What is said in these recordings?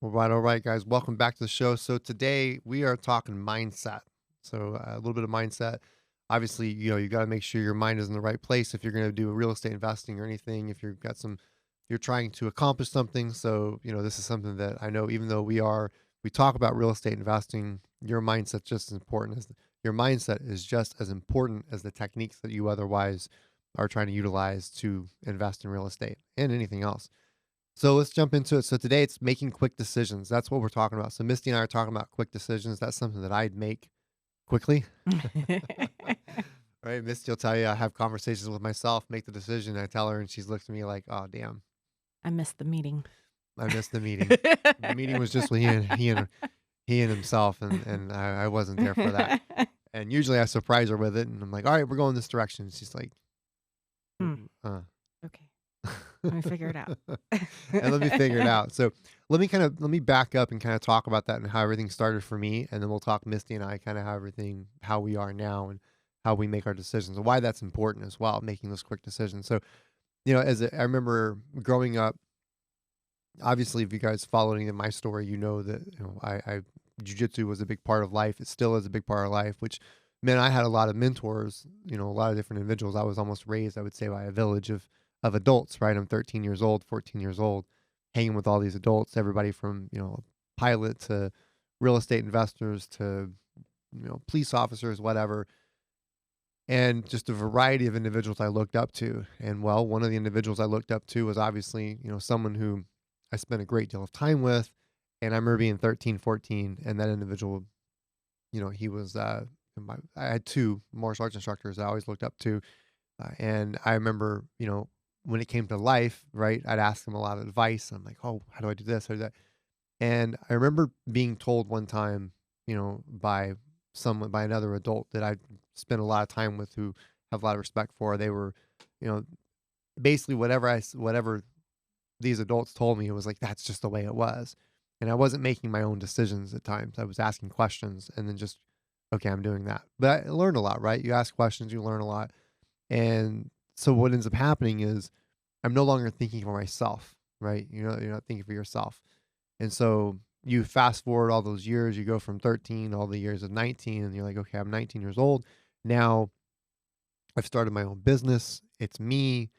All right, guys. Welcome back to the show. So today we are talking mindset. So a little bit of mindset. Obviously, you got to make sure your mind is in the right place if you're going to do real estate investing or anything. If you're trying to accomplish something. So this is something that I know. Even though we talk about real estate investing, your mindset is just as important as the techniques that you otherwise are trying to utilize to invest in real estate and anything else. So let's jump into it. So today it's making quick decisions. That's what we're talking about. So Misty and I are talking about quick decisions. That's something that I'd make quickly. Right. Misty will tell you I have conversations with myself, make the decision. I tell her and she's looks at me like, oh damn, I missed the meeting. I missed the meeting. The meeting was just with he and himself and I wasn't there for that. And usually I surprise her with it and I'm like, all right, we're going this direction. She's like, Hmm, uh. okay, let me figure it out. And let me figure it out. So let me back up and kind of talk about that and how everything started for me, and then we'll talk Misty and I kind of how we are now and how we make our decisions and why that's important as well, making those quick decisions. So I remember growing up. Obviously, if you guys follow any of my story, you know that I jujitsu was a big part of life. It still is a big part of life, which meant I had a lot of mentors. A lot of different individuals. I was almost raised, I would say, by a village of adults. Right, I'm 13 years old, 14 years old, hanging with all these adults. Everybody from pilot to real estate investors to police officers, whatever, and just a variety of individuals I looked up to. And well, one of the individuals I looked up to was obviously, someone who I spent a great deal of time with. And I remember being 13, 14, and that individual, he was, I had two martial arts instructors I always looked up to. And I remember, when it came to life, right, I'd ask them a lot of advice. I'm like, oh, how do I do this? How do that? And I remember being told one time, by another adult that I spent a lot of time with who have a lot of respect for. They were, you know, basically whatever these adults told me, it was like, that's just the way it was. And I wasn't making my own decisions at times. I was asking questions and then just, okay, I'm doing that. But I learned a lot, right? You ask questions, you learn a lot. And so what ends up happening is I'm no longer thinking for myself, right? You're not thinking for yourself. And so you fast forward all those years, you go from 13 all the years of 19, and you're like, okay, I'm 19 years old. Now I've started my own business. It's me,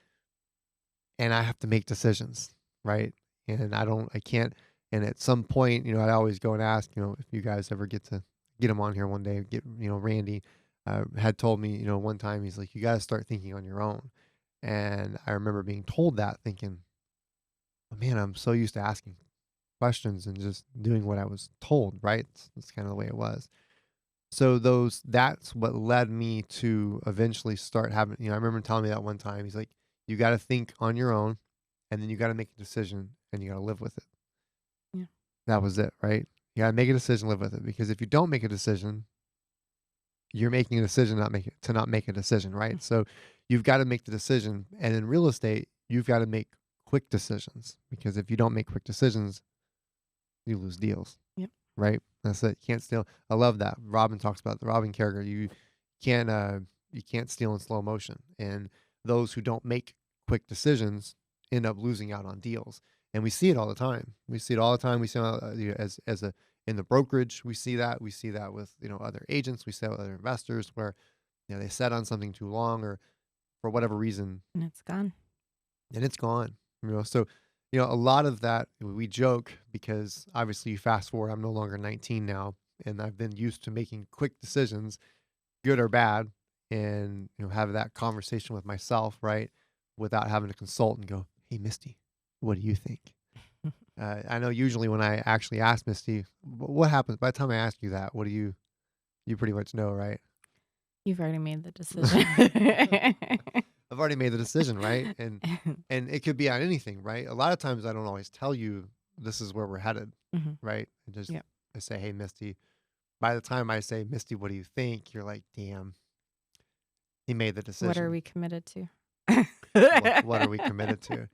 and I have to make decisions, right? And I can't. And at some point, I always go and ask, if you guys ever get him on here one day, Randy had told me, one time he's like, you got to start thinking on your own. And I remember being told that thinking, oh, man, I'm so used to asking questions and just doing what I was told, right? That's kind of the way it was. So that's what led me to eventually start having, I remember him telling me that one time. He's like, you got to think on your own and then you got to make a decision and you got to live with it. Yeah. That was it, right? You got to make a decision, live with it. Because if you don't make a decision, you're making a decision to not make a decision, right? So you've got to make the decision. And in real estate, you've got to make quick decisions because if you don't make quick decisions, you lose deals. Yep. Right? That's it. You can't steal. I love that. Robin talks about the Robin character. Can't you can't steal in slow motion. And those who don't make quick decisions end up losing out on deals. And we see it all the time. We see it all the time. We see as a in the brokerage, we see that. We see that with, other agents, we see that with other investors where, they set on something too long or for whatever reason And it's gone. and it's gone. So a lot of that we joke because obviously you fast forward, I'm no longer 19 now, and I've been used to making quick decisions, good or bad, and have that conversation with myself, right, without having to consult and go, "Hey, Misty, what do you think?" I know usually when I actually ask Misty, what happens by the time I ask you that? What do you pretty much know, right? You've already made the decision. I've already made the decision, right? And it could be on anything, right? A lot of times I don't always tell you this is where we're headed, Mhm. right? And just Yep. I say, "Hey, Misty." By the time I say, "Misty, what do you think?" You're like, "Damn, he made the What are decision. we committed to? What are we committed to?"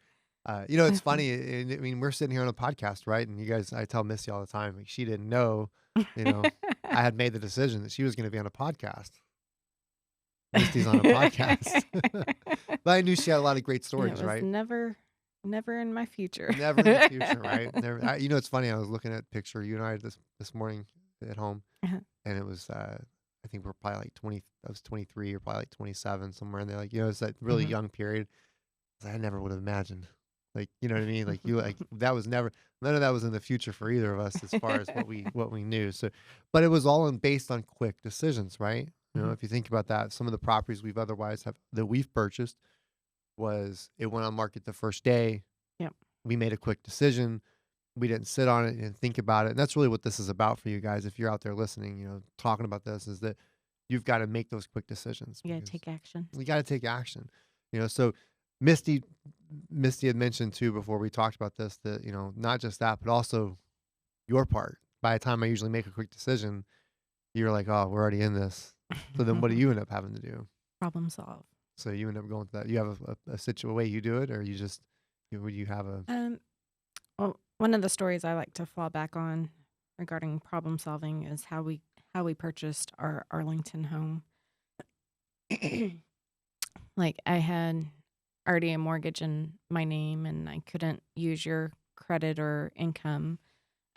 It's funny. I mean, we're sitting here on a podcast, right? And you guys, I tell Misty all the time, like, she didn't know, you know, I had made the decision that she was going to be on a podcast. Misty's on a podcast. But I knew she had a lot of great And it stories, was right? never in my future. Never in the future, right? Never. It's funny. I was looking at a picture you and I this morning at home, Uh-huh. and it was I think we're probably like 20. I was 23 or probably like 27 somewhere in there. Like it's that really Mhm. young period. I never would have imagined. Like you know what I mean? Like you like that was never none of that was in the future for either of us as far as what we knew. So, but it was all based on quick decisions, right? Mhm. If you think about that, some of the properties we've otherwise have that we've purchased was it went on market the first day. Yep. We made a quick decision. We didn't sit on it and think about it. And that's really what this is about for you guys. If you're out there listening, talking about this is that you've got to make those quick decisions You gotta because take action. we got to take action. So Misty, Misty had mentioned too before we talked about this that, not just that, but also your part. By the time I usually make a quick decision, you're like, oh, we're already in this. So then what do you end up having to do? Problem solve. So you end up going to that. You have a way you do it, or would you have a, Um, well, one of the stories I like to fall back on regarding problem solving is how we purchased our Arlington home. Like I had already a mortgage in my name, and I couldn't use your credit or income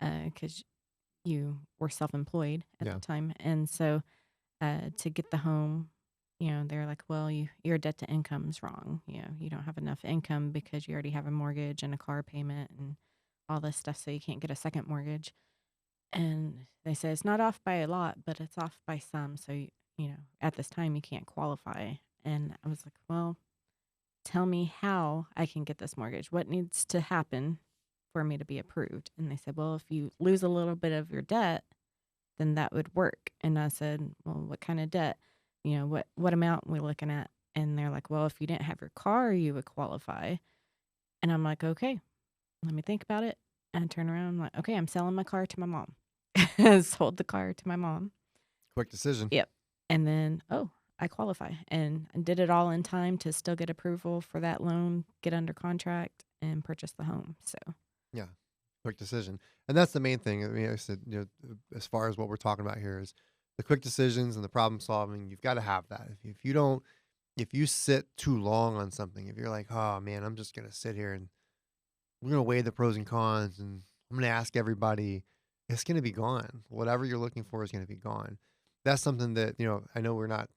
because you were self-employed at yeah, the time, and so to get the home, they're like, well, your debt to income's wrong. You don't have enough income because you already have a mortgage and a car payment and all this stuff, so you can't get a second mortgage. And they say it's not off by a lot, but it's off by some. So at this time you can't qualify. And I was like, well, tell me how I can get this mortgage. What needs to happen for me to be approved? And they said, well, if you lose a little bit of your debt, then that would work. And I said, well, what kind of debt? What amount are we looking at? And they're like, well, if you didn't have your car, you would qualify. And I'm like, okay, let me think about it. And I turn around, I'm like, okay, I'm selling my car to my mom. Sold the car to my mom. quick decision. Yep. And then, oh, I qualify. And I did it all in time to still get approval for that loan, get under contract, and purchase the home. So, Yeah, quick decision. And that's the main thing. I mean, I said, as far as what we're talking about here is the quick decisions and the problem solving, you've got to have that. If you don't, if you sit too long on something, if you're like, oh man, I'm just going to sit here and we're going to weigh the pros and cons and I'm going to ask everybody, it's going to be gone. Whatever you're looking for is going to be gone. That's something that, I know we're not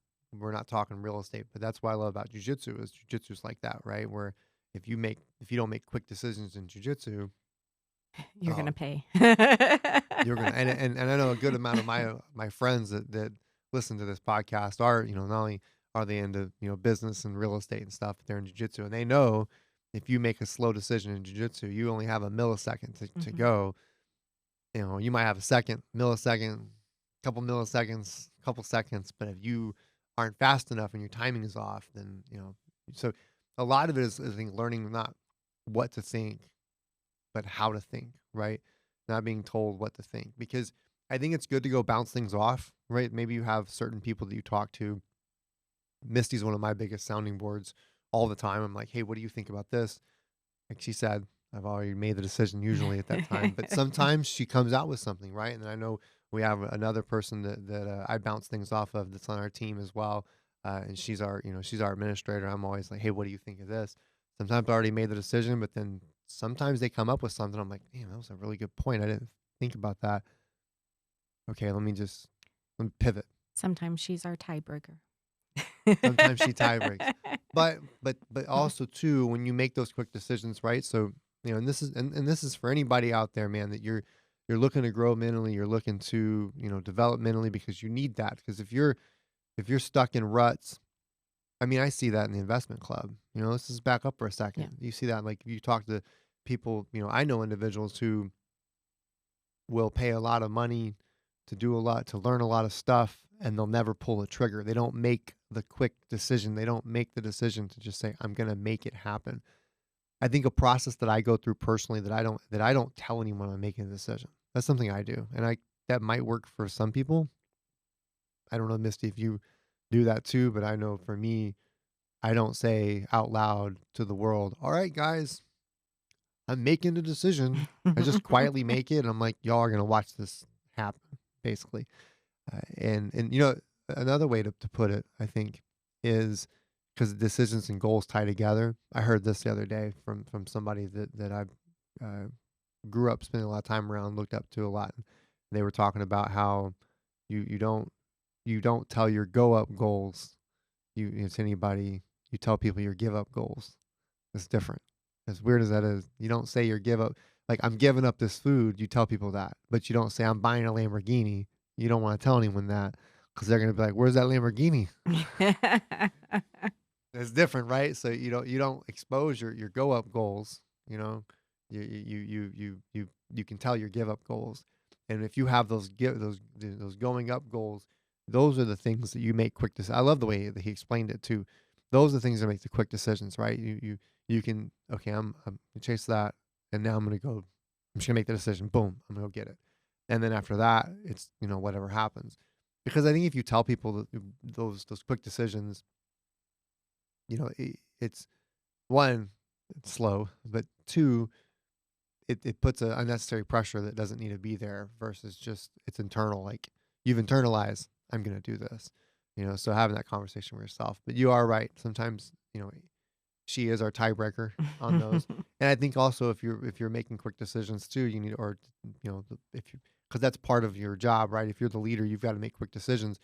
talking real estate, but that's what I love about jujitsu is jujitsu's like that, right? Where if you don't make quick decisions in jujitsu, you're going oh, to pay. you're gonna and I know a good amount of my friends that listen to this podcast are not only are they into business and real estate and stuff, but they're in jujitsu and they know if you make a slow decision in jujitsu, you only have a millisecond to Hmm. go. You might have a second, millisecond, couple milliseconds, couple seconds, but if you aren't fast enough and your timing is off, then So a lot of it is I think learning not what to think, but how to think, right? Not being told what to think. Because I think it's good to go bounce things off, right? Maybe you have certain people that you talk to. Misty's one of my biggest sounding boards all the time. I'm like, hey, what do you think about this? Like she said, I've already made the decision usually at that time, but sometimes she comes out with something, right? And then I know we have another person that I bounce things off of that's on our team as well. And she's our administrator. I'm always like, hey, what do you think of this? Sometimes I already made the decision, but then sometimes they come up with something. I'm like, damn, that was a really good point. I didn't think about that. Okay, let me pivot. Sometimes she's our tiebreaker. Sometimes she tie breaks. But also too, when you make those quick decisions, right? So, and this is for anybody out there, man, that you're looking to grow mentally, you're looking to, develop mentally because you need that. Because if you're stuck in ruts, I mean, I see that in the investment club. Let's just back up for a Yeah. second. You see that like if you talk to people, I know individuals who will pay a lot of money to do a lot, to learn a lot of stuff, and they'll never pull a trigger. They don't make the quick decision. They don't make the decision to just say, I'm going to make it happen. I think a process that I go through personally that I don't tell anyone I'm making a decision. That's something I do. And that might work for some people. I don't know, Misty, if you do that too, but I know for me, I don't say out loud to the world, all right, guys, I'm making a decision. I just quietly make it. And I'm like, y'all are going to watch this happen, basically. And another way to put it, I think, is because decisions and goals tie together. I heard this the other day from somebody that I uh, grew up spending a lot of time around, looked up to a lot. They were talking about how you don't tell your go up goals to anybody. You tell people your give up goals. It's different. As weird as that is, you don't say your give up like I'm giving up this food. You tell people that, but you don't say I'm buying a Lamborghini. You don't want to tell anyone that because they're gonna be like, "Where's that Lamborghini?" It's different, right? So you don't expose your go up goals. You know, you can tell your give up goals, and if you have those going up goals, those are the things that you make quick decisions. I love the way that he explained it too. Those are the things that make the quick decisions, right? You can okay, I'm gonna chase that, and now I'm gonna go. I'm just gonna make the decision. Boom, I'm gonna go get it, and then after that, it's whatever happens, because I think if you tell people that those quick decisions it's one, it's slow, but two, it puts a unnecessary pressure that doesn't need to be there versus just it's internal. Like you've internalized, I'm gonna do this. So having that conversation with yourself. But you are right. Sometimes, she is our tiebreaker on those. And I think also if you're making quick decisions too, you need or if you because that's part of your job, right? If you're the leader, you've got to make quick decisions.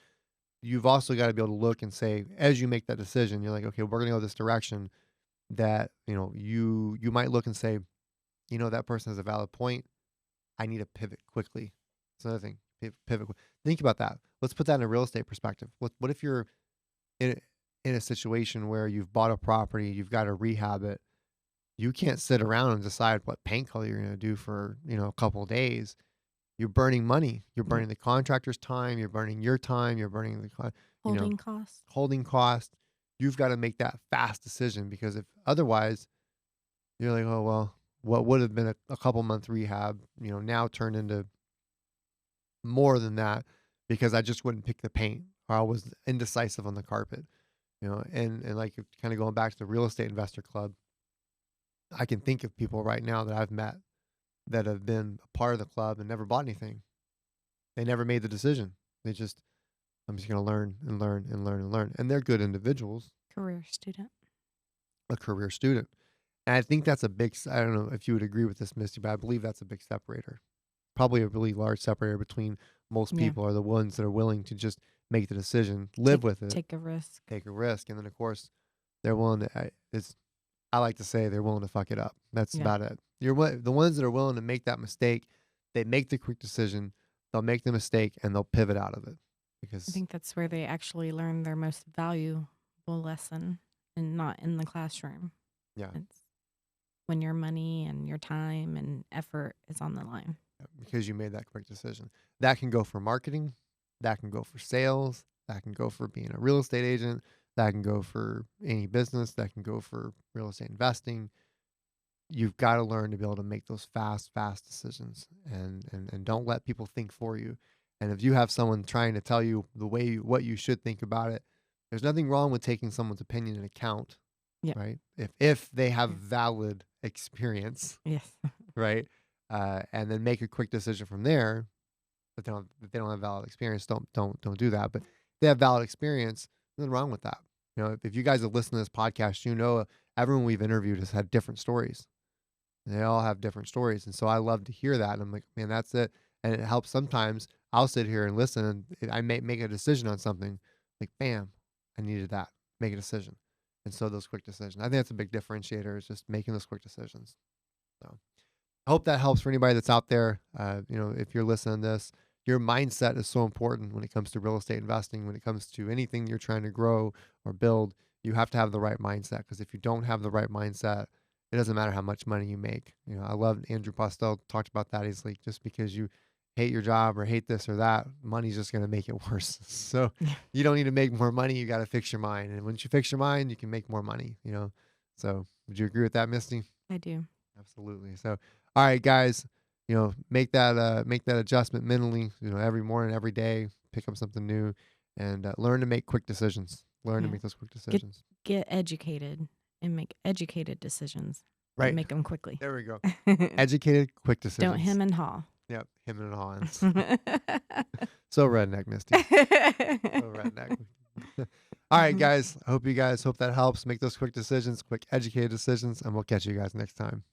You've also got to be able to look and say, as you make that decision, you're like, okay, we're gonna go this direction. That you might look and say, that person has a valid point. I need to pivot quickly. It's another thing. Pivot. Think about that. Let's put that in a real estate perspective. What if you're in in a situation where you've bought a property, you've got to rehab it. You can't sit around and decide what paint color you're going to do for a couple of days. You're burning money. You're Yeah. burning the contractor's time. You're burning your time. You're burning the Holding costs. holding cost. You've got to make that fast decision because if otherwise you're like, oh well, what would have been a couple month rehab, now turned into more than that because I just wouldn't pick the paint or I was indecisive on the carpet, and like kind of going back to the real estate investor club, I can think of people right now that I've met that have been a part of the club and never bought anything. They never made the decision. They just, I'm just going to learn and learn and learn and learn. And they're good individuals, Career student. a career student. And I think that's a big, I don't know if you would agree with this, Misty, but I believe that's a big separator. Probably a really large separator between most Yeah. people are the ones that are willing to just make the decision, live with it, Take a risk. take a risk. And then, of course, they're willing to, I like to say they're willing to fuck it up. That's Yeah. about it. The ones that are willing to make that mistake, they make the quick decision, they'll make the mistake, and they'll pivot out of it. I Because, think that's where they actually learn their most valuable lesson and not in the classroom. yeah, It's when your money and your time and effort is on the line. because you made that quick decision. That can go for marketing, that can go for sales, that can go for being a real estate agent, that can go for any business, that can go for real estate investing. You've got to learn to be able to make those fast decisions and don't let people think for you. And if you have someone trying to tell you what you should think about it, there's nothing wrong with taking someone's opinion into account, Yeah. right? If they have Yeah. valid experience, Yes. right? And then make a quick decision from there. But if they don't have valid experience, don't do that. But if they have valid experience, nothing wrong with that. If you guys have listened to this podcast, everyone we've interviewed has had different stories. They all have different stories. And so I love to hear that. And I'm like, man, that's it. And it helps sometimes. I'll sit here and listen and I may make a decision on something like, bam, I needed that. Make a decision. And so those quick decisions, I think that's a big differentiator is just making those quick decisions. So I hope that helps for anybody that's out there. If you're listening to this, your mindset is so important when it comes to real estate investing, when it comes to anything you're trying to grow or build, you have to have the right mindset. Because if you don't have the right mindset, it doesn't matter how much money you make. I love Andrew Postel talked about that. He's like, just because you hate your job or hate this or that, money's just going to make it worse. So Yeah. you don't need to make more money. You got to fix your mind. And once you fix your mind, you can make more money. So would you agree with that, Misty? I do. Absolutely. So, all right, guys, make that adjustment mentally, every morning, every day, pick up something new and learn to make quick decisions. Learn to Yeah. make those quick decisions. Get educated and make educated decisions. Right. And make them quickly. There we go. Educated, quick decisions. Don't hem and haw. Yep. Him and Hans. So redneck, Misty. So redneck. All right, Mhm. guys. I hope you guys hope that helps. Make those quick decisions, quick educated decisions, and we'll catch you guys next time.